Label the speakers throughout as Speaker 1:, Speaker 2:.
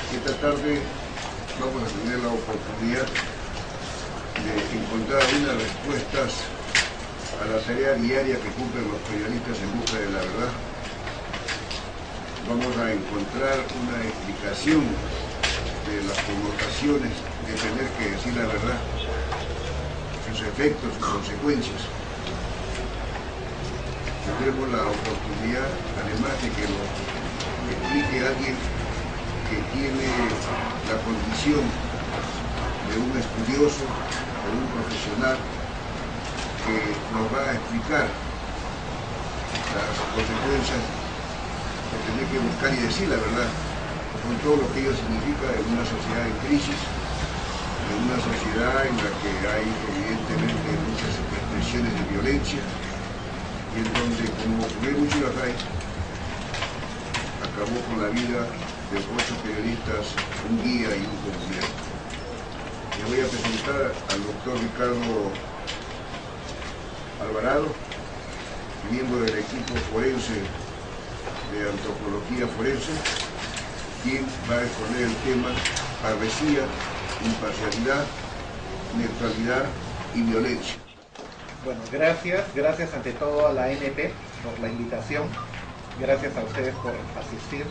Speaker 1: Esta tarde vamos a tener la oportunidad de encontrar unas respuestas a la tarea diaria que cumplen los periodistas en busca de la verdad. Vamos a encontrar una explicación de las connotaciones de tener que decir la verdad, sus efectos, sus consecuencias. Tendremos la oportunidad, además de que lo explique alguien que tiene la condición de un estudioso, de un profesional, que nos va a explicar las consecuencias de tener que buscar y decir la verdad, con todo lo que ello significa en una sociedad en crisis, en una sociedad en la que hay evidentemente muchas expresiones de violencia, y en donde, como ocurrió en Uchurajay, acabó con la vida de 8 periodistas, un guía y un comunero. Le voy a presentar al doctor Ricardo Alvarado, miembro del equipo forense de antropología forense, quien va a exponer el tema parresía, imparcialidad, neutralidad y violencia.
Speaker 2: Bueno, gracias ante todo a la ANP por la invitación, gracias a ustedes por asistir.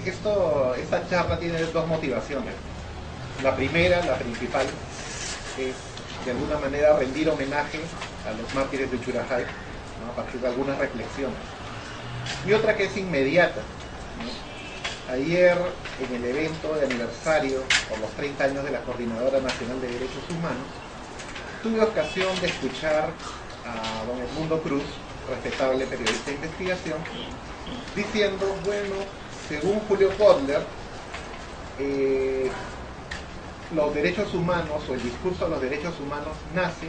Speaker 2: Esta charla tiene dos motivaciones. La primera, la principal, es de alguna manera rendir homenaje a los mártires de Uchurajay, ¿no?, a partir de algunas reflexiones. Y otra que es inmediata, ¿no? Ayer, en el evento de aniversario por los 30 años de la Coordinadora Nacional de Derechos Humanos, tuve ocasión de escuchar a don Edmundo Cruz, respetable periodista de investigación, diciendo, bueno, según Julio Kotler, los derechos humanos o el discurso de los derechos humanos nace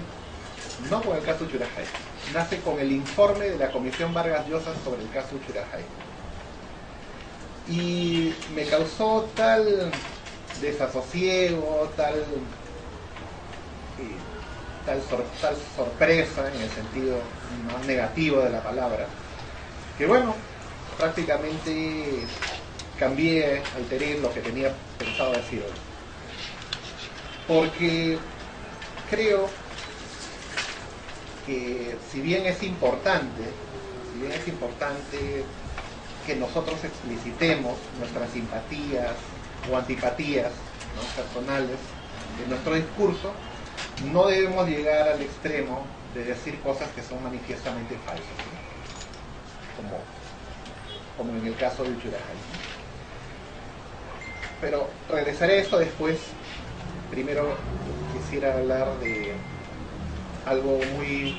Speaker 2: no con el caso Uchurajay, nace con el informe de la Comisión Vargas Llosa sobre el caso Uchurajay. Y me causó tal desasosiego, tal sorpresa en el sentido más negativo de la palabra, que bueno, prácticamente alteré lo que tenía pensado decir hoy. Porque creo que si bien es importante que nosotros explicitemos nuestras simpatías o antipatías, ¿no?, personales en nuestro discurso, no debemos llegar al extremo de decir cosas que son manifiestamente falsas, ¿no?, como en el caso de Uchurajay. Pero regresaré a esto después. Primero quisiera hablar de algo muy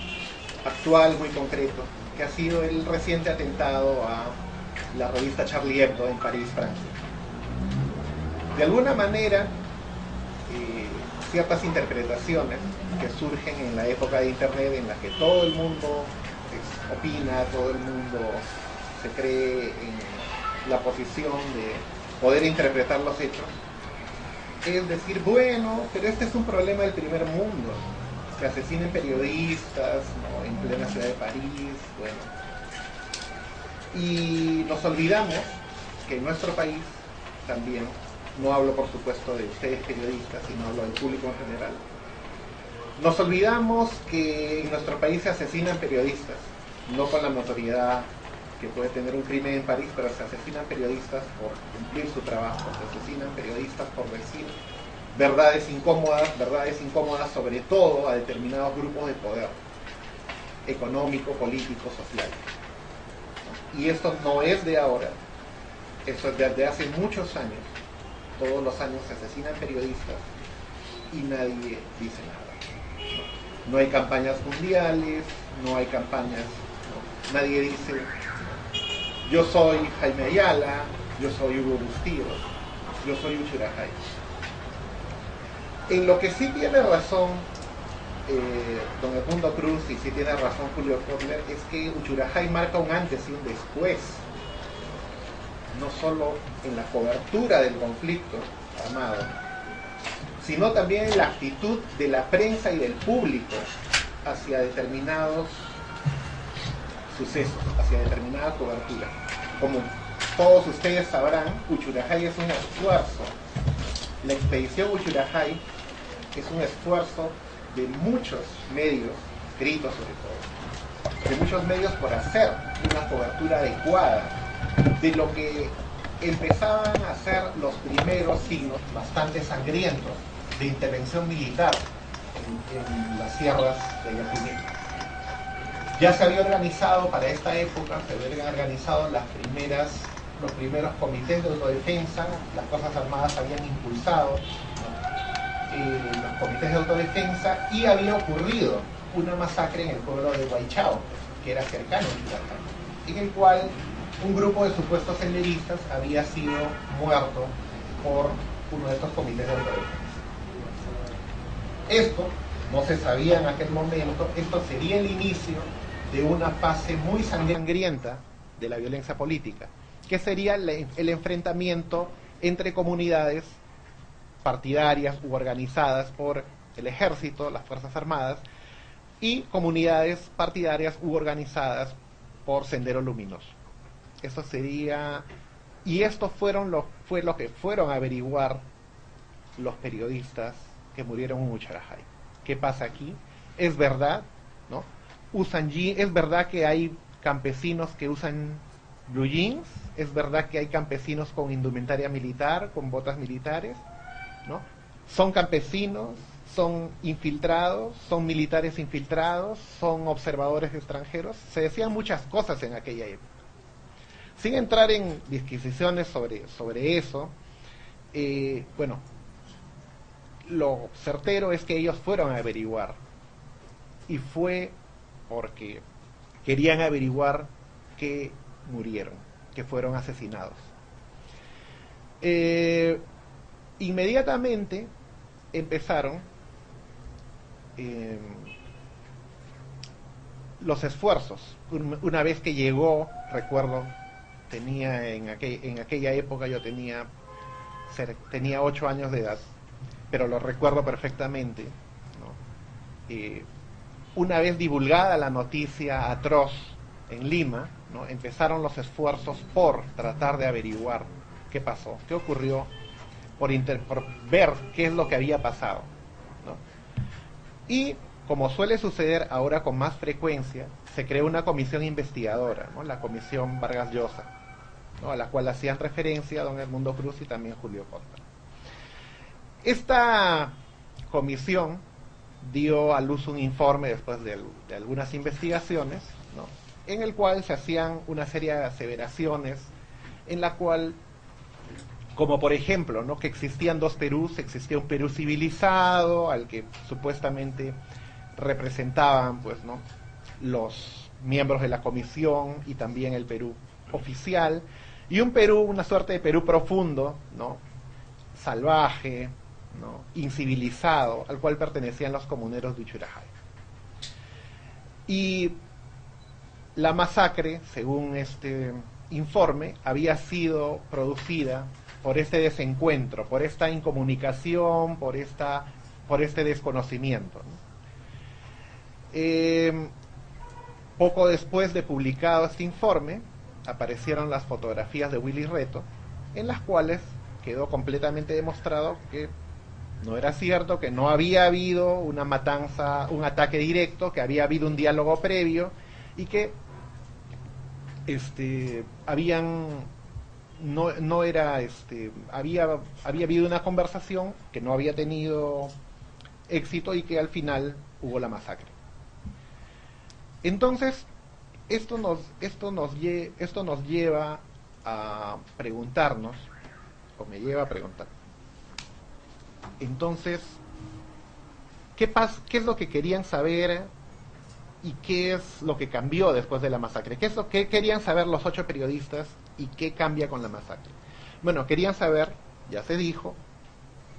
Speaker 2: actual, muy concreto, que ha sido el reciente atentado a la revista Charlie Hebdo en París, Francia. De alguna manera, ciertas interpretaciones que surgen en la época de Internet, en la que todo el mundo opina, todo el mundo se cree en la posición de poder interpretar los hechos, es decir, bueno, pero este es un problema del primer mundo, que asesinen periodistas, ¿no?, en plena ciudad de París, bueno. Y nos olvidamos que en nuestro país también, no hablo por supuesto de ustedes periodistas, sino hablo del público en general, nos olvidamos que en nuestro país se asesinan periodistas, no con la notoriedad que puede tener un crimen en París, pero se asesinan periodistas por cumplir su trabajo, se asesinan periodistas por decir verdades incómodas sobre todo a determinados grupos de poder, económico, político, social. Y esto no es de ahora, esto es desde hace muchos años. Todos los años se asesinan periodistas y nadie dice nada. No hay campañas mundiales, no hay campañas, ¿no? Nadie dice, yo soy Jaime Ayala, yo soy Hugo Bustillos, yo soy Uchurajay. En lo que sí tiene razón don Edmundo Cruz, y sí tiene razón Julio Kotler, es que Uchurajay marca un antes y un después, no solo en la cobertura del conflicto armado, sino también en la actitud de la prensa y del público hacia determinados sucesos, hacia determinada cobertura común. todos ustedes sabrán, Uchurajay es un esfuerzo. La expedición Uchurajay es un esfuerzo de muchos medios, escritos sobre todo, de muchos medios por hacer una cobertura adecuada de lo que empezaban a ser los primeros signos bastante sangrientos de intervención militar en las sierras de Ayacucho. Ya se había organizado para esta época, se habían organizado los primeros comités de autodefensa, las Fuerzas Armadas habían impulsado los comités de autodefensa y había ocurrido una masacre en el pueblo de Guaychao, que era cercano a Chulatán, en el cual un grupo de supuestos senderistas había sido muerto por uno de estos comités de autodefensa. Esto no se sabía en aquel momento, esto sería el inicio de una fase muy sangrienta de la violencia política, que sería el enfrentamiento entre comunidades partidarias u organizadas por el ejército, las Fuerzas Armadas, y comunidades partidarias u organizadas por Sendero Luminoso. Eso sería, y esto fue lo que fueron a averiguar los periodistas que murieron en Ucharajay. ¿Qué pasa aquí? Es verdad, ¿no? Es verdad que hay campesinos que usan blue jeans, es verdad que hay campesinos con indumentaria militar, con botas militares, ¿no? Son campesinos, son infiltrados, son militares infiltrados, son observadores extranjeros. Se decían muchas cosas en aquella época. Sin entrar en disquisiciones sobre eso, bueno, lo certero es que ellos fueron a averiguar, y fue porque querían averiguar que murieron, que fueron asesinados. Inmediatamente empezaron los esfuerzos. Una vez que llegó, recuerdo, en aquella época yo tenía 8 años de edad, pero lo recuerdo perfectamente, ¿no? Una vez divulgada la noticia atroz en Lima, ¿no? Empezaron los esfuerzos por tratar de averiguar qué pasó, qué ocurrió, por ver qué es lo que había pasado, ¿no? Y como suele suceder ahora con más frecuencia, se creó una comisión investigadora, ¿no? La Comisión Vargas Llosa, ¿no? A la cual hacían referencia don Edmundo Cruz y también Julio Córdoba. Esta comisión dio a luz un informe después de algunas investigaciones, ¿no? En el cual se hacían una serie de aseveraciones, en la cual, como por ejemplo, ¿no? Que existían dos Perús, existía un Perú civilizado, al que supuestamente representaban, pues, ¿no? Los miembros de la comisión y también el Perú oficial, y un Perú, una suerte de Perú profundo, ¿no? Salvaje, ¿no? Incivilizado, al cual pertenecían los comuneros de Uchurajay. Y la masacre, según este informe, había sido producida por este desencuentro, por esta incomunicación, por este desconocimiento, ¿no? Poco después de publicado este informe, aparecieron las fotografías de Willy Reto, en las cuales quedó completamente demostrado que no era cierto, que no había habido una matanza, un ataque directo, que había habido un diálogo previo y que había habido una conversación que no había tenido éxito y que al final hubo la masacre. Entonces, esto nos lleva a preguntarnos, o me lleva a preguntar, entonces, ¿qué es lo que querían saber y qué es lo que cambió después de la masacre? ¿Qué es lo que querían saber los 8 periodistas y qué cambia con la masacre? Bueno, querían saber, ya se dijo,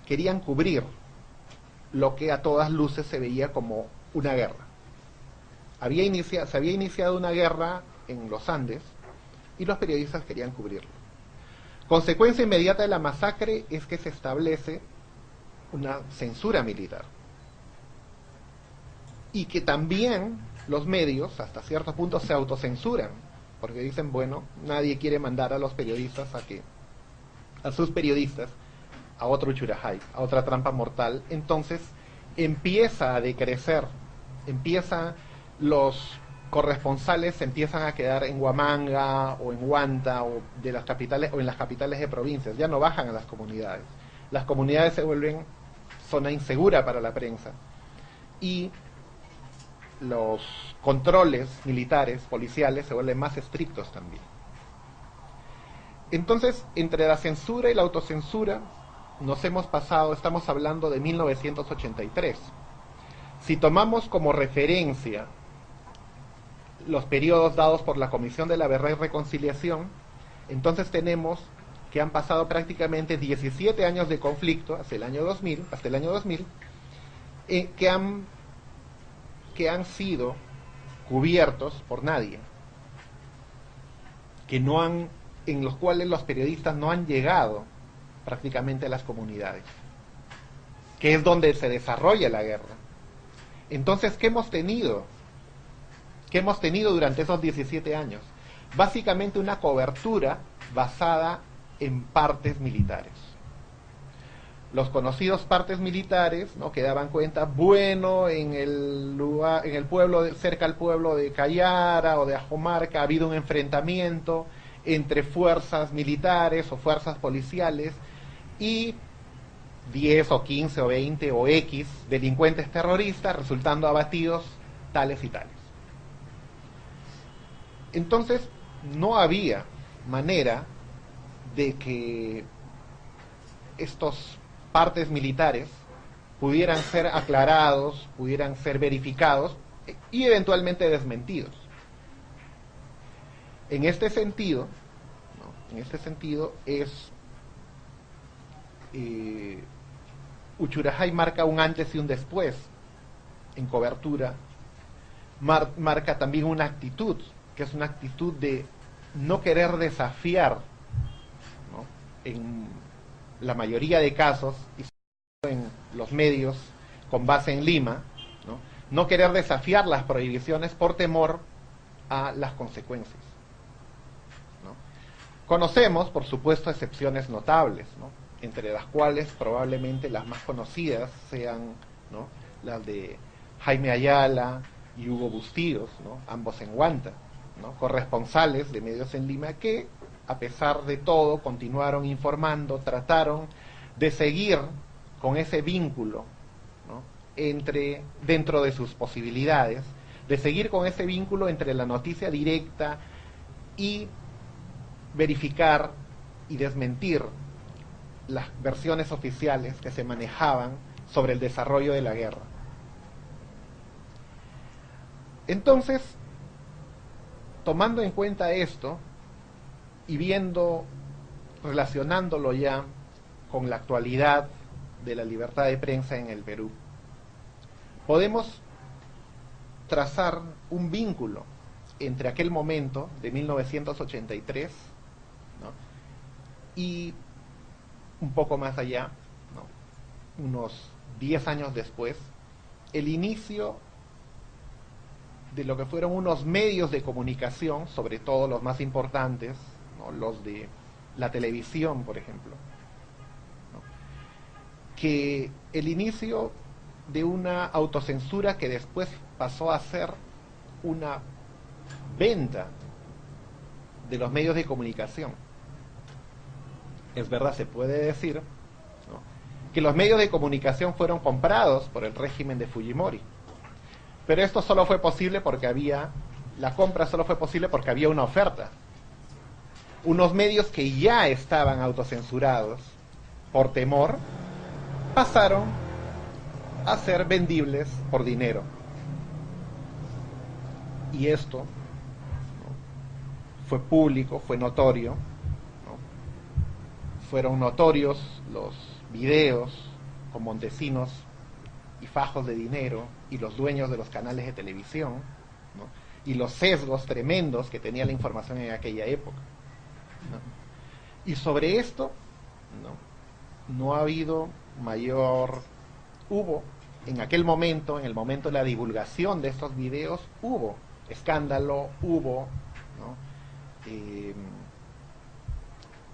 Speaker 2: querían cubrir lo que a todas luces se veía como una guerra. Se había iniciado una guerra en los Andes y los periodistas querían cubrirlo. Consecuencia inmediata de la masacre es que se establece una censura militar y que también los medios hasta cierto punto se autocensuran, porque dicen, bueno, nadie quiere mandar a los periodistas a sus periodistas, a otro Uchurajay, a otra trampa mortal. Entonces empieza a decrecer, los corresponsales empiezan a quedar en Huamanga o en Huanta o de las capitales o en las capitales de provincias, ya no bajan a las comunidades se vuelven zona insegura para la prensa y los controles militares, policiales se vuelven más estrictos también. Entonces, entre la censura y la autocensura nos hemos pasado, estamos hablando de 1983. Si tomamos como referencia los periodos dados por la Comisión de la Verdad y Reconciliación, entonces tenemos que han pasado prácticamente 17 años de conflicto hasta el año 2000, que han sido cubiertos por nadie, en los cuales los periodistas no han llegado prácticamente a las comunidades, que es donde se desarrolla la guerra. Entonces, ¿qué hemos tenido? ¿Qué hemos tenido durante esos 17 años? Básicamente una cobertura basada en partes militares. Los conocidos partes militares, ¿no?, que daban cuenta, bueno, en el pueblo, cerca al pueblo de Cayara o de Ajomarca ha habido un enfrentamiento entre fuerzas militares o fuerzas policiales y 10 o 15 o 20 o X delincuentes terroristas, resultando abatidos tales y tales. Entonces, no había manera de que estos partes militares pudieran ser aclarados, pudieran ser verificados y eventualmente desmentidos. En este sentido, Uchurajay marca un antes y un después en cobertura, marca también una actitud, que es una actitud de no querer desafiar, ¿no?, en la mayoría de casos, y en los medios con base en Lima, no querer desafiar las prohibiciones por temor a las consecuencias, ¿no? Conocemos, por supuesto, excepciones notables, ¿no?, entre las cuales probablemente las más conocidas sean, ¿no?, las de Jaime Ayala y Hugo Bustíos, ¿no?, ambos en Huanta, ¿no?, corresponsales de medios en Lima que, a pesar de todo, continuaron informando, trataron de seguir con ese vínculo, ¿no?, dentro de sus posibilidades, de seguir con ese vínculo entre la noticia directa y verificar y desmentir las versiones oficiales que se manejaban sobre el desarrollo de la guerra. Entonces, tomando en cuenta esto y relacionándolo ya con la actualidad de la libertad de prensa en el Perú, podemos trazar un vínculo entre aquel momento de 1983, ¿no?, y un poco más allá, ¿no?, unos 10 años después, el inicio de lo que fueron unos medios de comunicación, sobre todo los más importantes, ¿no?, los de la televisión, por ejemplo, ¿no?, que el inicio de una autocensura que después pasó a ser una venta de los medios de comunicación. Es verdad, se puede decir, ¿no?, que los medios de comunicación fueron comprados por el régimen de Fujimori, pero esto solo fue posible porque la compra solo fue posible porque había una oferta. Unos medios que ya estaban autocensurados por temor pasaron a ser vendibles por dinero. Y esto, ¿no?, fue público, fue notorio, ¿no? Fueron notorios los videos con Montesinos y fajos de dinero y los dueños de los canales de televisión, ¿no?, y los sesgos tremendos que tenía la información en aquella época, ¿no? Y sobre esto no ha habido hubo en aquel momento, en el momento de la divulgación de estos videos, hubo escándalo, hubo, ¿no?,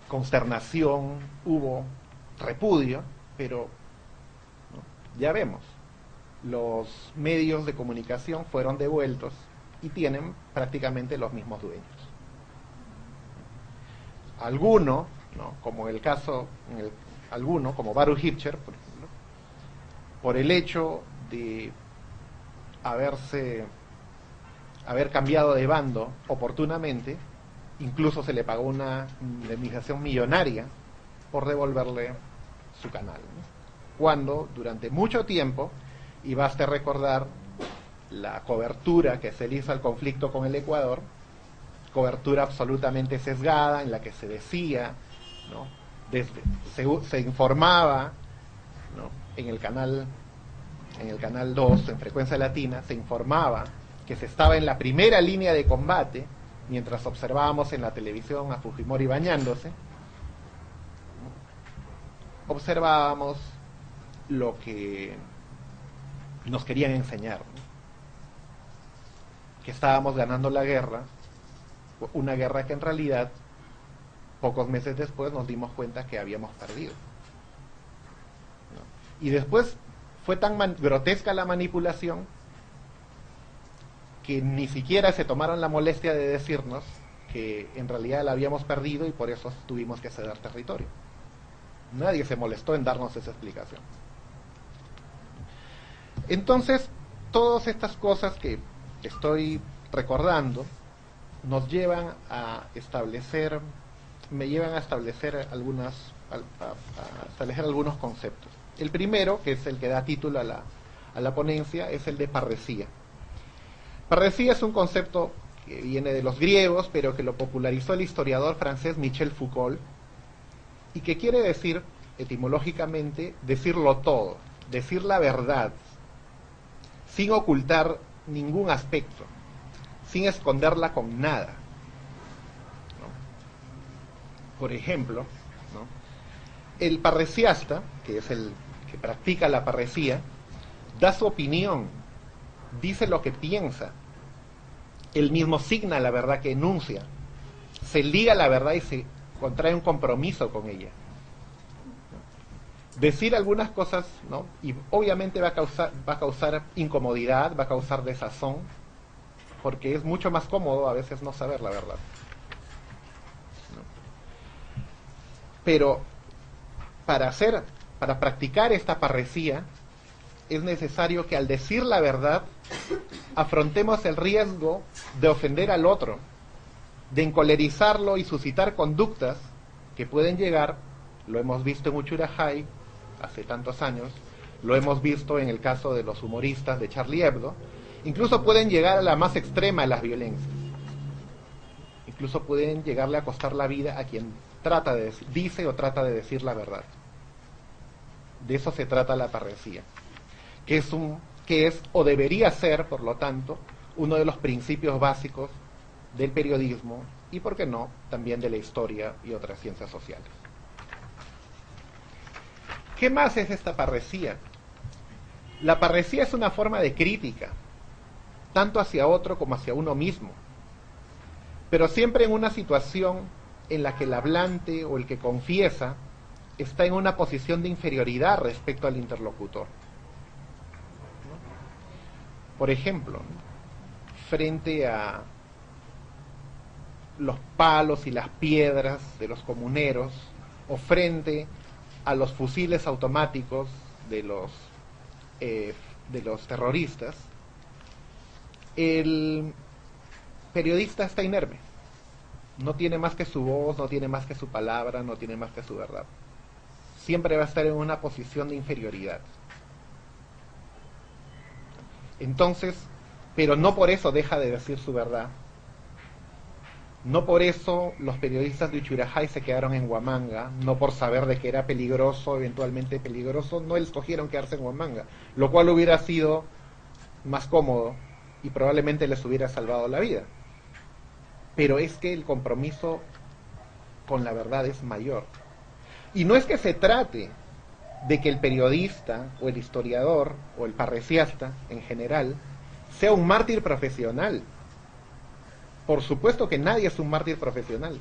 Speaker 2: consternación, hubo repudio, pero ¿no? Ya vemos, los medios de comunicación fueron devueltos y tienen prácticamente los mismos dueños. Alguno, ¿no? Como el caso, alguno, como Baruch Hipcher, por ejemplo, por el hecho de haber cambiado de bando oportunamente, incluso se le pagó una indemnización millonaria por devolverle su canal, ¿no? Cuando durante mucho tiempo, y basta recordar la cobertura que se le hizo al conflicto con el Ecuador, cobertura absolutamente sesgada en la que se decía, ¿no? Se informaba, ¿no? en el canal 2, en frecuencia latina, se informaba que se estaba en la primera línea de combate, mientras observábamos en la televisión a Fujimori bañándose, observábamos lo que nos querían enseñar, ¿no? Que estábamos ganando la guerra, una guerra que en realidad pocos meses después nos dimos cuenta que habíamos perdido, ¿no? Y después fue tan grotesca la manipulación que ni siquiera se tomaron la molestia de decirnos que en realidad la habíamos perdido y por eso tuvimos que ceder territorio. Nadie se molestó en darnos esa explicación. Entonces, todas estas cosas que estoy recordando nos llevan a establecer, me llevan a establecer algunos conceptos. El primero, que es el que da título a la ponencia, es el de parresía. Parresía es un concepto que viene de los griegos, pero que lo popularizó el historiador francés Michel Foucault, y que quiere decir, etimológicamente, decirlo todo, decir la verdad, sin ocultar ningún aspecto, sin esconderla con nada, ¿no? Por ejemplo, ¿no? El parresiasta, que es el que practica la parresía, da su opinión, dice lo que piensa, él mismo signa la verdad que enuncia, se liga a la verdad y se contrae un compromiso con ella. Decir algunas cosas, ¿no? Y obviamente va a causar incomodidad, va a causar desazón, porque es mucho más cómodo a veces no saber la verdad, ¿no? Pero para practicar esta parresía es necesario que al decir la verdad afrontemos el riesgo de ofender al otro, de encolerizarlo y suscitar conductas que pueden llegar, lo hemos visto en Uchurajay hace tantos años, lo hemos visto en el caso de los humoristas de Charlie Hebdo, incluso pueden llegar a la más extrema de las violencias, incluso pueden llegarle a costar la vida a quien dice o trata de decir la verdad. De eso se trata la parresía, que es o debería ser, por lo tanto, uno de los principios básicos del periodismo y, por qué no, también de la historia y otras ciencias sociales. ¿Qué más es esta parresía? La parresía es una forma de crítica, tanto hacia otro como hacia uno mismo, pero siempre en una situación en la que el hablante o el que confiesa está en una posición de inferioridad respecto al interlocutor. Por ejemplo, frente a los palos y las piedras de los comuneros, o frente a los fusiles automáticos de los terroristas, el periodista está inerme, no tiene más que su voz, no tiene más que su palabra, no tiene más que su verdad, siempre va a estar en una posición de inferioridad. Entonces, pero no por eso deja de decir su verdad. No por eso los periodistas de Uchurajay se quedaron en Huamanga, no por saber de que era peligroso, eventualmente peligroso, no escogieron quedarse en Huamanga, lo cual hubiera sido más cómodo y probablemente les hubiera salvado la vida. Pero es que el compromiso con la verdad es mayor. Y no es que se trate de que el periodista o el historiador o el parresiasta en general sea un mártir profesional. Por supuesto que nadie es un mártir profesional.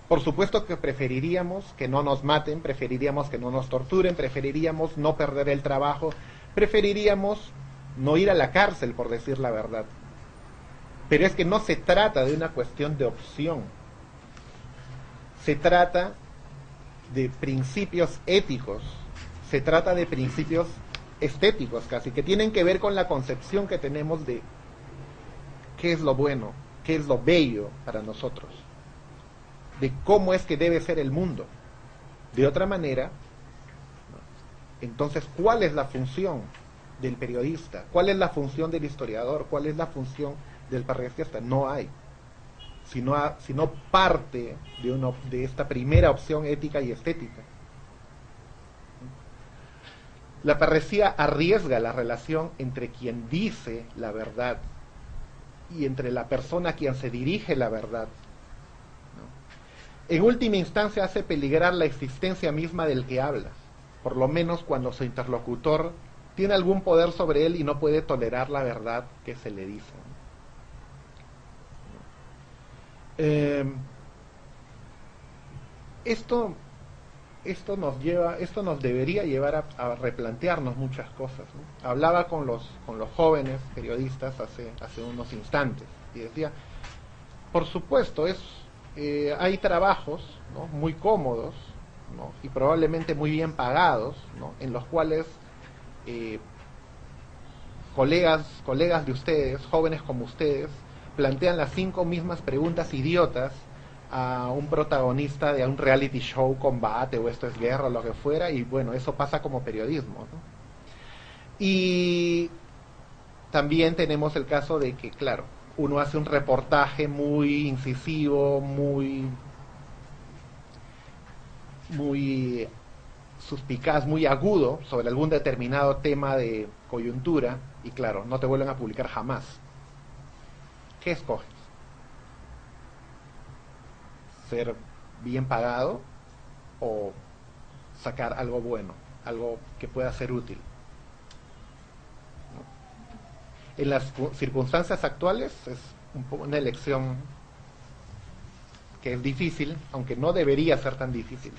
Speaker 2: Por supuesto que preferiríamos que no nos maten, preferiríamos que no nos torturen, preferiríamos no perder el trabajo, preferiríamos no ir a la cárcel, por decir la verdad. Pero es que no se trata de una cuestión de opción. Se trata de principios éticos, se trata de principios estéticos casi, que tienen que ver con la concepción que tenemos de qué es lo bueno, qué es lo bello para nosotros, de cómo es que debe ser el mundo. De otra manera, entonces, ¿cuál es la función del periodista? ¿Cuál es la función del historiador? ¿Cuál es la función del parriciasta? No hay. Sino parte de esta primera opción ética y estética. La parresía arriesga la relación entre quien dice la verdad y entre la persona a quien se dirige la verdad. En última instancia hace peligrar la existencia misma del que habla, por lo menos cuando su interlocutor tiene algún poder sobre él y no puede tolerar la verdad que se le dice. Esto nos debería llevar a replantearnos muchas cosas, ¿no? Hablaba con los jóvenes periodistas hace unos instantes y decía, por supuesto, hay trabajos, ¿no?, muy cómodos, ¿no?, y probablemente muy bien pagados, ¿no?, en los cuales colegas de ustedes, jóvenes como ustedes, plantean las 5 mismas preguntas idiotas a un protagonista de un reality show, combate o esto es guerra o lo que fuera, y bueno, eso pasa como periodismo, ¿no? Y también tenemos el caso de que, claro, uno hace un reportaje muy incisivo, muy suspicaz, muy agudo sobre algún determinado tema de coyuntura, y claro, no te vuelven a publicar jamás. ¿Qué escoges? ¿Ser bien pagado o sacar algo bueno, algo que pueda ser útil? En las circunstancias actuales es una elección que es difícil, aunque no debería ser tan difícil.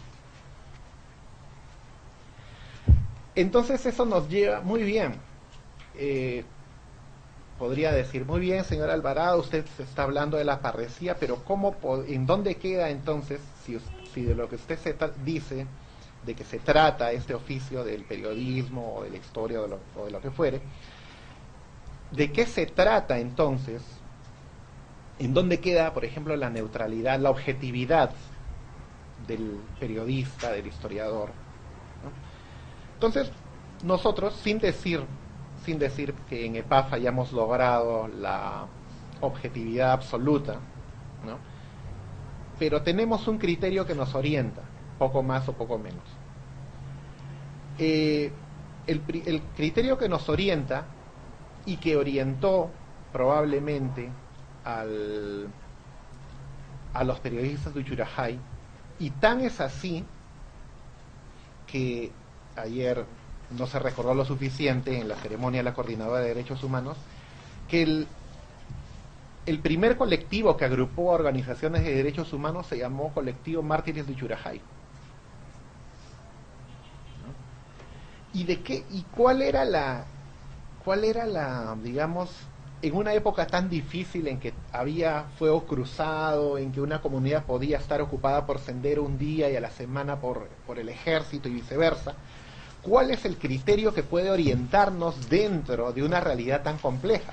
Speaker 2: Entonces eso nos lleva muy bien. Podría decir, muy bien, señor Alvarado, usted se está hablando de la parresía, pero ¿en dónde queda entonces, si de lo que usted dice, de que se trata este oficio del periodismo o de la historia o de lo que fuere, de qué se trata entonces, en dónde queda, por ejemplo, la neutralidad, la objetividad del periodista, del historiador, ¿no? Entonces, nosotros, sin decir que en EPAF hayamos logrado la objetividad absoluta, ¿no?, pero tenemos un criterio que nos orienta, poco más o poco menos. El criterio que nos orienta y que orientó probablemente a los periodistas de Uchurajay, y tan es así que ayer no se recordó lo suficiente en la ceremonia de la Coordinadora de Derechos Humanos, que el primer colectivo que agrupó a organizaciones de derechos humanos se llamó Colectivo Mártires de Uchurajay. ¿No? ¿Y cuál era la, digamos, en una época tan difícil en que había fuego cruzado, en que una comunidad podía estar ocupada por sendero un día y a la semana por el ejército y viceversa? ¿Cuál es el criterio que puede orientarnos dentro de una realidad tan compleja?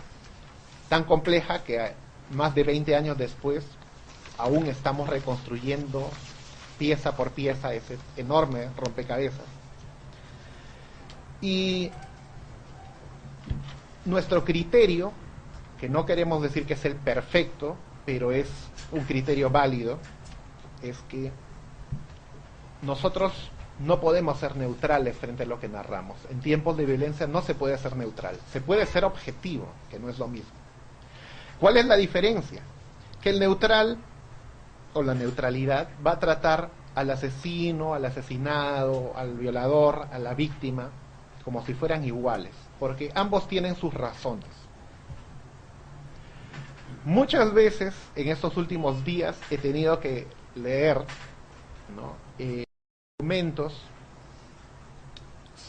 Speaker 2: Tan compleja que más de 20 años después aún estamos reconstruyendo pieza por pieza ese enorme rompecabezas. Y nuestro criterio, que no queremos decir que es el perfecto, pero es un criterio válido, es que nosotros no podemos ser neutrales frente a lo que narramos. En tiempos de violencia no se puede ser neutral, se puede ser objetivo, que no es lo mismo. ¿Cuál es la diferencia? Que el neutral o la neutralidad va a tratar al asesino, al asesinado, al violador, a la víctima, como si fueran iguales, porque ambos tienen sus razones. Muchas veces en estos últimos días he tenido que leer, ¿no?, documentos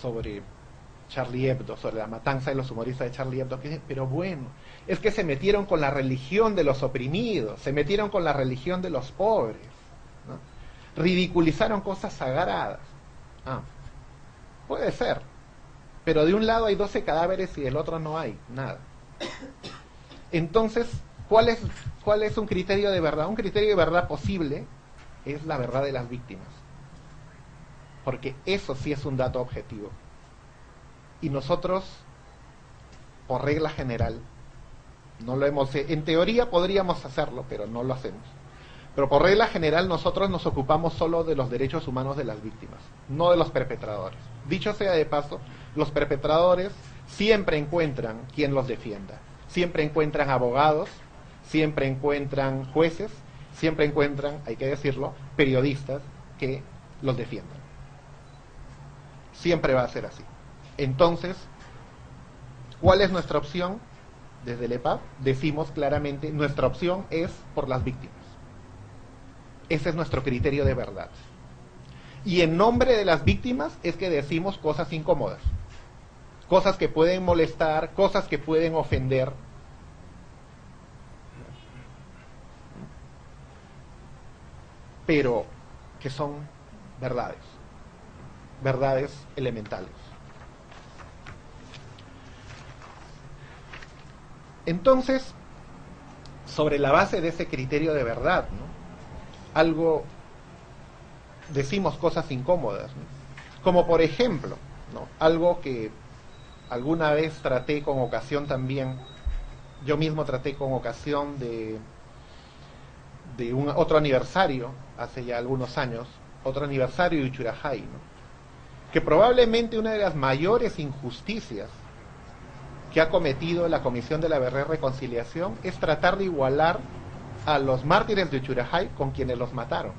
Speaker 2: sobre Charlie Hebdo, sobre la matanza de los humoristas de Charlie Hebdo, que dicen, pero bueno, es que se metieron con la religión de los oprimidos, se metieron con la religión de los pobres, ¿no? Ridiculizaron cosas sagradas. Puede ser, pero de un lado hay 12 cadáveres y del otro no hay nada. Entonces, ¿cuál es un criterio de verdad? Un criterio de verdad posible es la verdad de las víctimas, porque eso sí es un dato objetivo. Y nosotros, por regla general, no lo hemos... En teoría podríamos hacerlo, pero no lo hacemos. Pero por regla general nosotros nos ocupamos solo de los derechos humanos de las víctimas, no de los perpetradores. Dicho sea de paso, los perpetradores siempre encuentran quien los defienda. Siempre encuentran abogados, siempre encuentran jueces, siempre encuentran, hay que decirlo, periodistas que los defiendan. Siempre va a ser así. Entonces, ¿cuál es nuestra opción? Desde el EPAP decimos claramente, nuestra opción es por las víctimas. Ese es nuestro criterio de verdad. Y en nombre de las víctimas es que decimos cosas incómodas, cosas que pueden molestar, cosas que pueden ofender. Pero que son verdades, verdades elementales. Entonces, sobre la base de ese criterio de verdad, ¿no?, decimos cosas incómodas, ¿no? Como por ejemplo, ¿no?, algo que alguna vez traté con ocasión también, yo mismo traté con ocasión de otro aniversario, hace ya algunos años, otro aniversario de Uchurajay, ¿no?, que probablemente una de las mayores injusticias que ha cometido la Comisión de la Verdad y Reconciliación es tratar de igualar a los mártires de Uchurajay con quienes los mataron,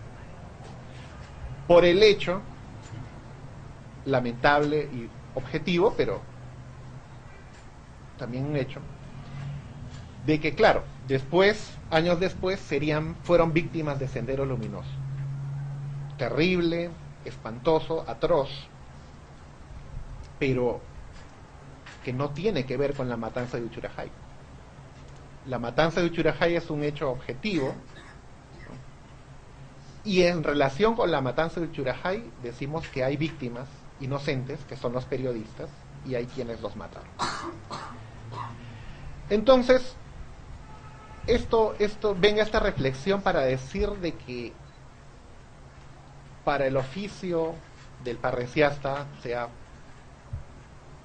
Speaker 2: por el hecho lamentable y objetivo, pero también un hecho, de que claro, después, años después, fueron víctimas de Sendero Luminoso. Terrible, espantoso, atroz, pero que no tiene que ver con la matanza de Uchurajay. La matanza de Uchurajay es un hecho objetivo, ¿no?, y en relación con la matanza de Uchurajay decimos que hay víctimas inocentes, que son los periodistas, y hay quienes los mataron. Entonces, venga esta reflexión para decir de que para el oficio del parriciasta, sea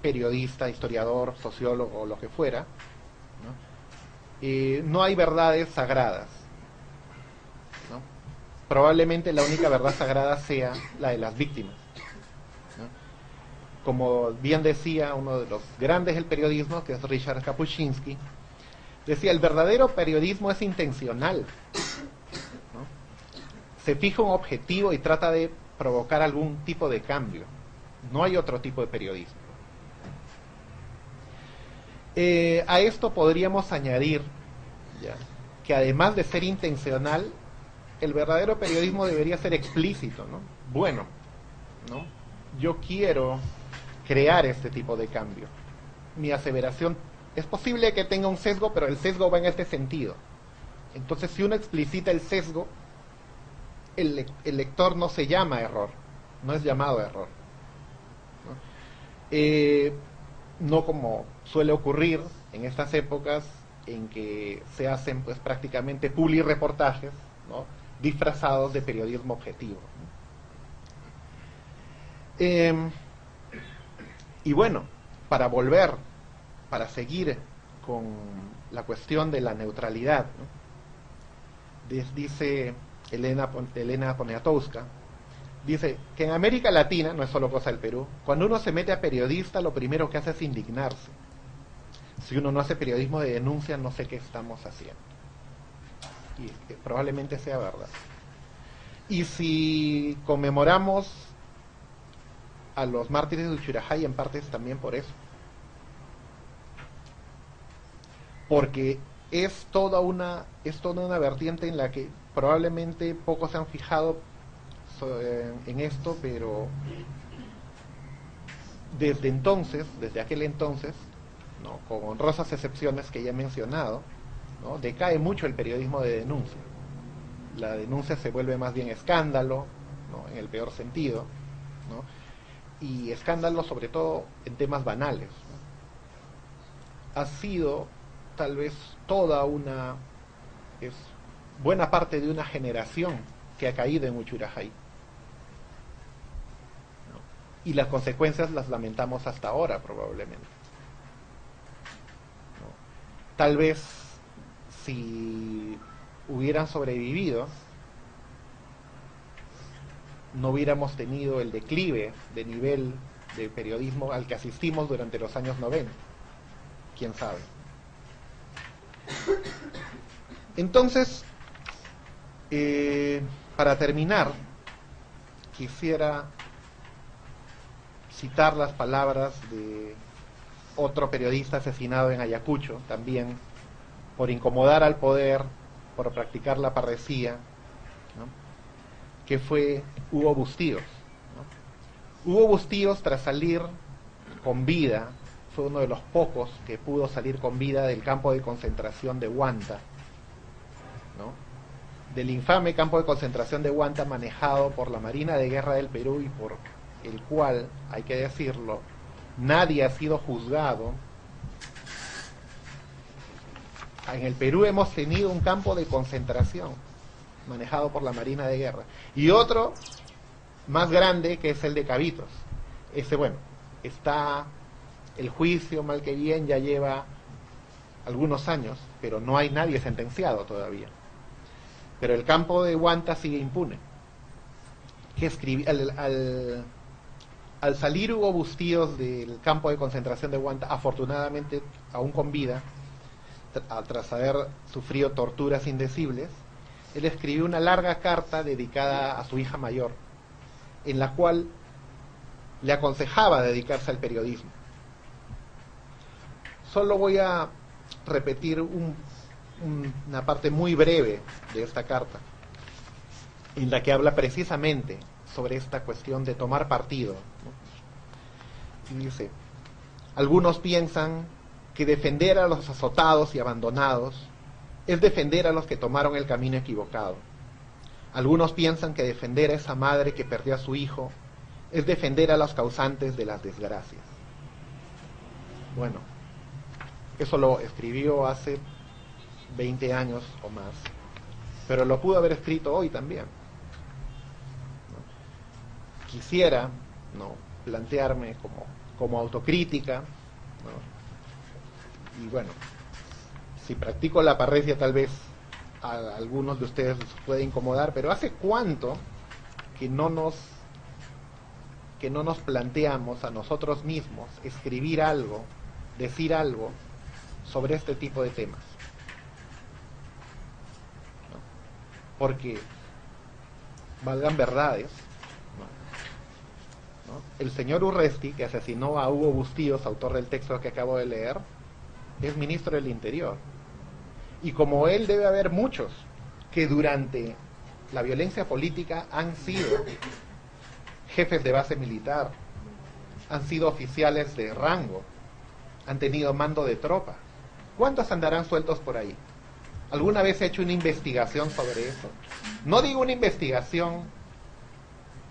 Speaker 2: periodista, historiador, sociólogo o lo que fuera, ¿no?, no hay verdades sagradas, ¿no? Probablemente la única verdad sagrada sea la de las víctimas, ¿no? Como bien decía uno de los grandes del periodismo, que es Richard Kapuscinski, decía, el verdadero periodismo es intencional, ¿no? Se fija un objetivo y trata de provocar algún tipo de cambio. No hay otro tipo de periodismo. A esto podríamos añadir, ¿ya?, que además de ser intencional, el verdadero periodismo debería ser explícito, ¿no? Bueno, ¿no?, yo quiero crear este tipo de cambio. Mi aseveración es posible que tenga un sesgo, pero el sesgo va en este sentido. Entonces, si uno explicita el sesgo, el lector no se llama error, no es llamado error, ¿no? No como suele ocurrir en estas épocas en que se hacen pues prácticamente publireportajes, ¿no?, disfrazados de periodismo objetivo, ¿no? Y bueno, para seguir con la cuestión de la neutralidad, ¿no?, dice Elena Poniatowska, dice que en América Latina, no es solo cosa del Perú, cuando uno se mete a periodista, lo primero que hace es indignarse. Si uno no hace periodismo de denuncia, no sé qué estamos haciendo. Y probablemente sea verdad. Y si conmemoramos a los mártires de Uchurajay, en parte es también por eso. Porque es toda una vertiente en la que probablemente pocos se han fijado en esto, pero desde aquel entonces, ¿no?, con honrosas excepciones que ya he mencionado, ¿no?, decae mucho el periodismo de denuncia. La denuncia se vuelve más bien escándalo, ¿no?, en el peor sentido, ¿no?, y escándalo sobre todo en temas banales, ¿no? Ha sido tal vez es buena parte de una generación que ha caído en Uchurajay, ¿no?, y las consecuencias las lamentamos hasta ahora probablemente, ¿no? Tal vez si hubieran sobrevivido no hubiéramos tenido el declive de nivel de periodismo al que asistimos durante los años 90, quién sabe. Entonces, para terminar, quisiera citar las palabras de otro periodista asesinado en Ayacucho, también por incomodar al poder, por practicar la parresía, ¿no?, que fue Hugo Bustíos, ¿no? Hugo Bustíos, tras salir con vida, fue uno de los pocos que pudo salir con vida del campo de concentración de Huanta, ¿no?, del infame campo de concentración de Huanta, manejado por la Marina de Guerra del Perú y por el cual, hay que decirlo, nadie ha sido juzgado. En el Perú hemos tenido un campo de concentración manejado por la Marina de Guerra, y otro más grande, que es el de Cabitos. Bueno, está el juicio, mal que bien, ya lleva algunos años, pero no hay nadie sentenciado todavía. Pero el campo de Huanta sigue impune. Al salir Hugo Bustíos del campo de concentración de Huanta, afortunadamente aún con vida, tras haber sufrido torturas indecibles, él escribió una larga carta dedicada a su hija mayor, en la cual le aconsejaba dedicarse al periodismo. Solo voy a repetir una parte muy breve de esta carta, en la que habla precisamente sobre esta cuestión de tomar partido, ¿no? Y dice: algunos piensan que defender a los azotados y abandonados es defender a los que tomaron el camino equivocado. Algunos piensan que defender a esa madre que perdió a su hijo es defender a los causantes de las desgracias. Bueno, eso lo escribió hace 20 años o más, pero lo pudo haber escrito hoy también, ¿no? Quisiera, ¿no?, plantearme como autocrítica, ¿no? Y bueno, si practico la parresia tal vez a algunos de ustedes les puede incomodar, pero ¿hace cuánto que no nos planteamos a nosotros mismos escribir algo, decir algo sobre este tipo de temas? ¿No? Porque, valgan verdades, ¿no?, el señor Urresti, que asesinó a Hugo Bustíos, autor del texto que acabo de leer, es ministro del Interior. Y como él debe haber muchos que durante la violencia política han sido jefes de base militar, han sido oficiales de rango, han tenido mando de tropa. ¿Cuántos andarán sueltos por ahí? ¿Alguna vez he hecho una investigación sobre eso? No digo una investigación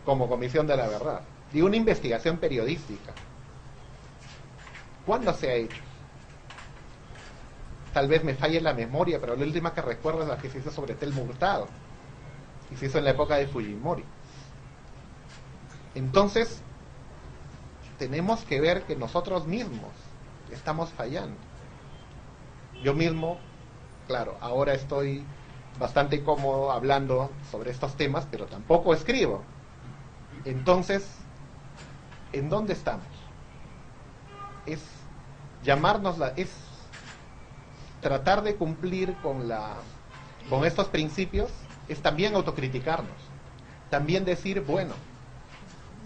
Speaker 2: como Comisión de la Verdad, digo una investigación periodística. ¿Cuándo se ha hecho? Tal vez me falle la memoria, pero la última que recuerdo es la que se hizo sobre Telmo Hurtado, y se hizo en la época de Fujimori. Entonces, tenemos que ver que nosotros mismos estamos fallando. Yo mismo, claro, ahora estoy bastante cómodo hablando sobre estos temas, pero tampoco escribo. Entonces, ¿en dónde estamos? Es tratar de cumplir con estos principios, es también autocriticarnos, también decir, bueno,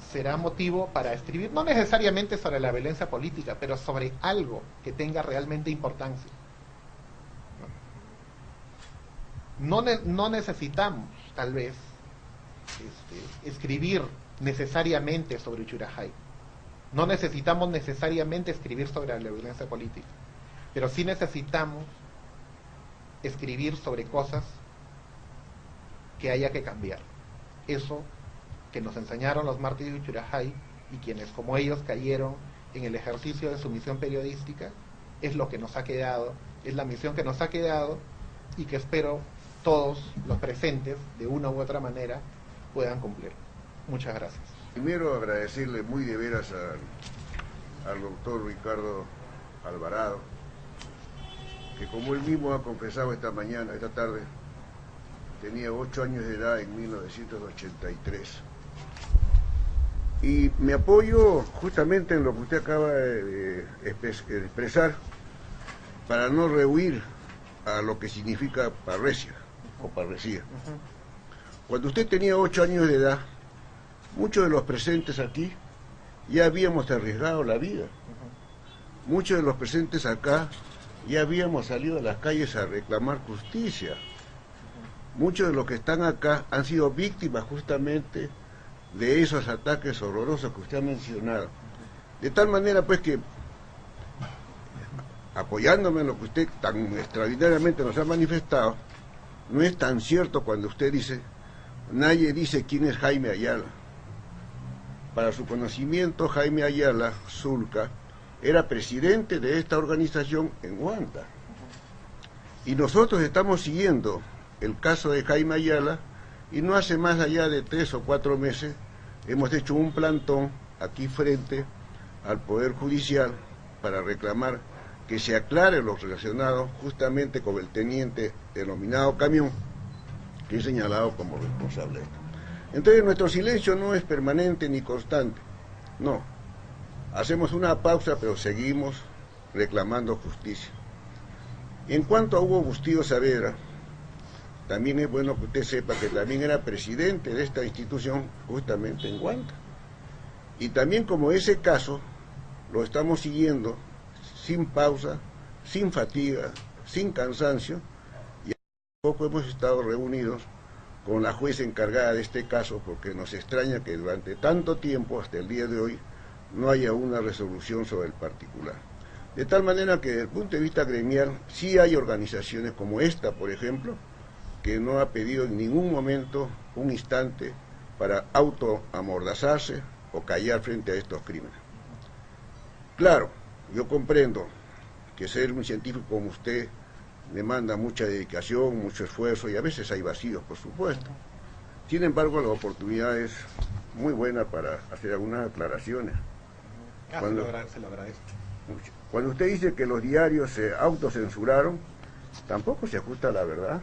Speaker 2: será motivo para escribir, no necesariamente sobre la violencia política, pero sobre algo que tenga realmente importancia, ¿no? no necesitamos, tal vez, escribir necesariamente sobre Uchurajay. No necesitamos necesariamente escribir sobre la violencia política, pero sí necesitamos escribir sobre cosas que haya que cambiar. Eso que nos enseñaron los mártires de Uchurajay y quienes como ellos cayeron en el ejercicio de su misión periodística, es lo que nos ha quedado, es la misión que nos ha quedado y que espero todos los presentes, de una u otra manera, puedan cumplir. Muchas gracias.
Speaker 1: Primero agradecerle muy de veras al doctor Ricardo Alvarado, que como él mismo ha confesado esta tarde, tenía 8 años de edad en 1983. Y me apoyo justamente en lo que usted acaba de expresar, para no rehuir a lo que significa parresia o parresía. Cuando usted tenía 8 años de edad, muchos de los presentes aquí ya habíamos arriesgado la vida. Muchos de los presentes acá ya habíamos salido a las calles a reclamar justicia. Muchos de los que están acá han sido víctimas justamente de esos ataques horrorosos que usted ha mencionado. De tal manera pues que, apoyándome en lo que usted tan extraordinariamente nos ha manifestado, no es tan cierto cuando usted dice, nadie dice quién es Jaime Ayala. Para su conocimiento, Jaime Ayala Zulca era presidente de esta organización en Huanta. Y nosotros estamos siguiendo el caso de Jaime Ayala, y no hace más allá de 3 o 4 meses hemos hecho un plantón aquí frente al Poder Judicial para reclamar que se aclare lo relacionado justamente con el teniente denominado Camión, que es señalado como responsable de esto. Entonces nuestro silencio no es permanente ni constante, no. Hacemos una pausa, pero seguimos reclamando justicia. En cuanto a Hugo Bustillo Saavedra, también es bueno que usted sepa que también era presidente de esta institución justamente en Huanta. Y también como ese caso lo estamos siguiendo sin pausa, sin fatiga, sin cansancio, y hace poco hemos estado reunidos con la jueza encargada de este caso, porque nos extraña que durante tanto tiempo, hasta el día de hoy, no haya una resolución sobre el particular. De tal manera que desde el punto de vista gremial, sí hay organizaciones como esta, por ejemplo, que no ha pedido en ningún momento un instante para autoamordazarse o callar frente a estos crímenes. Claro, yo comprendo que ser un científico como usted demanda mucha dedicación, mucho esfuerzo, y a veces hay vacíos, por supuesto. Sin embargo, la oportunidad es muy buena para hacer algunas aclaraciones.
Speaker 2: Se lo agradezco.
Speaker 1: Cuando usted dice que los diarios se autocensuraron, tampoco se ajusta a la verdad.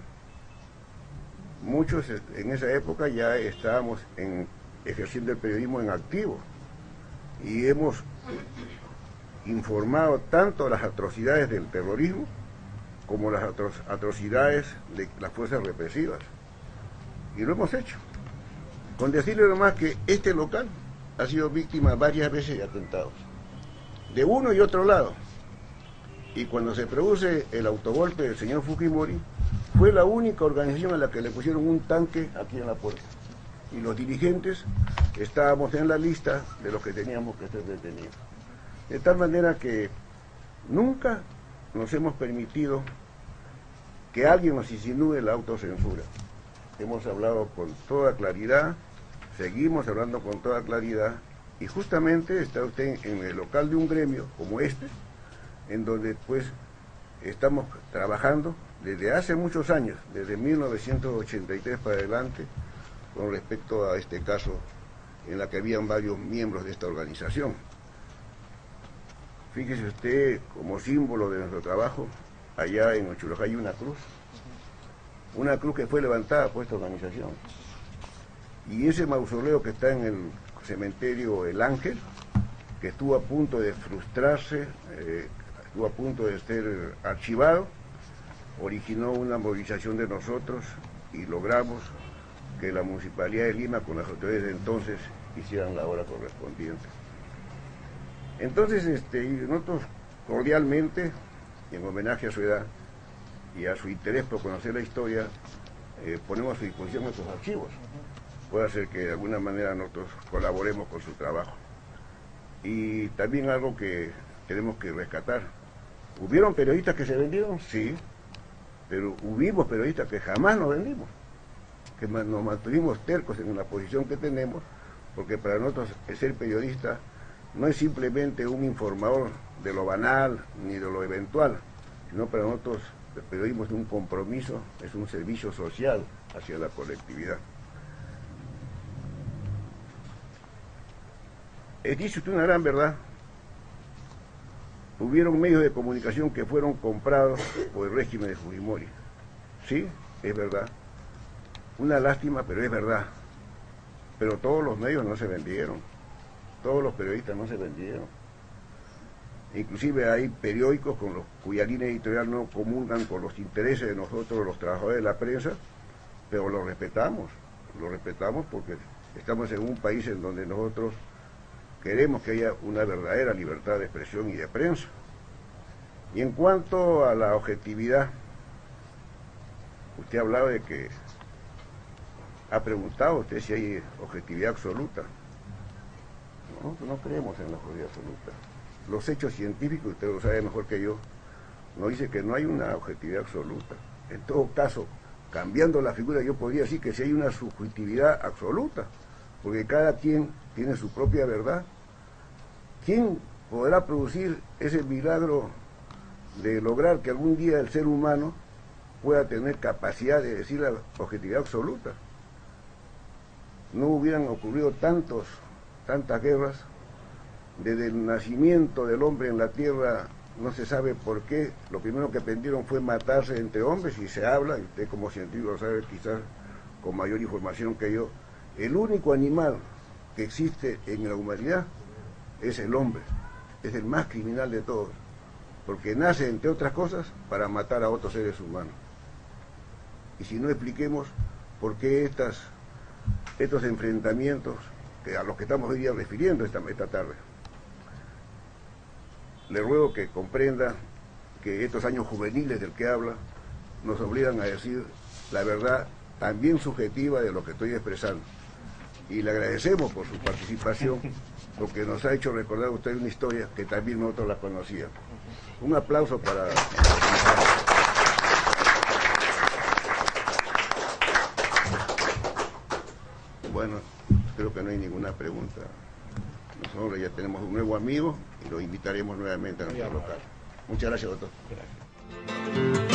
Speaker 1: Muchos en esa época ya estábamos ejerciendo el periodismo en activo y hemos informado tanto las atrocidades del terrorismo como las atrocidades de las fuerzas represivas, y lo hemos hecho, con decirle nomás que este local ha sido víctima varias veces de atentados, de uno y otro lado, y cuando se produce el autogolpe del señor Fujimori, fue la única organización a la que le pusieron un tanque aquí en la puerta, y los dirigentes estábamos en la lista de los que teníamos que ser detenidos. De tal manera que nunca nos hemos permitido que alguien nos insinúe la autocensura. Hemos hablado con toda claridad, seguimos hablando con toda claridad, y justamente está usted en el local de un gremio como este, en donde pues estamos trabajando desde hace muchos años, desde 1983 para adelante, con respecto a este caso en la que habían varios miembros de esta organización. Fíjese usted, como símbolo de nuestro trabajo, allá en Uchurajay hay una cruz que fue levantada por esta organización. Y ese mausoleo que está en el cementerio El Ángel, que estuvo a punto de frustrarse, estuvo a punto de ser archivado, originó una movilización de nosotros y logramos que la Municipalidad de Lima con las autoridades de entonces hicieran la obra correspondiente. Entonces, nosotros cordialmente, en homenaje a su edad y a su interés por conocer la historia, ponemos a su disposición nuestros archivos. Puede ser que de alguna manera nosotros colaboremos con su trabajo. Y también algo que tenemos que rescatar. ¿Hubieron periodistas que se vendieron? Sí, pero hubimos periodistas que jamás nos vendimos, que nos mantuvimos tercos en la posición que tenemos, porque para nosotros ser periodista no es simplemente un informador de lo banal ni de lo eventual, sino para nosotros el periodismo es un compromiso, es un servicio social hacia la colectividad. Dice usted una gran verdad. Hubieron medios de comunicación que fueron comprados por el régimen de Fujimori. Sí, es verdad. Una lástima, pero es verdad. Pero todos los medios no se vendieron. Todos los periodistas no se vendieron. Inclusive hay periódicos cuya línea editorial no comulgan con los intereses de nosotros, los trabajadores de la prensa, pero lo respetamos porque estamos en un país en donde nosotros queremos que haya una verdadera libertad de expresión y de prensa. Y en cuanto a la objetividad, usted hablaba de que ha preguntado usted si hay objetividad absoluta. Nosotros no creemos en la objetividad absoluta. Los hechos científicos, usted lo sabe mejor que yo, nos dice que no hay una objetividad absoluta. En todo caso, cambiando la figura, yo podría decir que sí hay una subjetividad absoluta, porque cada quien tiene su propia verdad. ¿Quién podrá producir ese milagro de lograr que algún día el ser humano pueda tener capacidad de decir la objetividad absoluta? No hubieran ocurrido tantas guerras. Desde el nacimiento del hombre en la tierra no se sabe por qué. Lo primero que aprendieron fue matarse entre hombres, y se habla, y usted como científico lo sabe quizás con mayor información que yo, el único animal que existe en la humanidad es el hombre, es el más criminal de todos, porque nace, entre otras cosas, para matar a otros seres humanos. Y si no, expliquemos por qué estos enfrentamientos a los que estamos hoy día refiriendo esta tarde. Le ruego que comprenda que estos años juveniles del que habla nos obligan a decir la verdad también subjetiva de lo que estoy expresando. Y le agradecemos por su participación, porque nos ha hecho recordar usted una historia que también nosotros la conocíamos. Un aplauso para... Bueno, creo que no hay ninguna pregunta. Nosotros ya tenemos un nuevo amigo y lo invitaremos nuevamente a nuestro local. Muchas gracias, doctor.
Speaker 2: Gracias.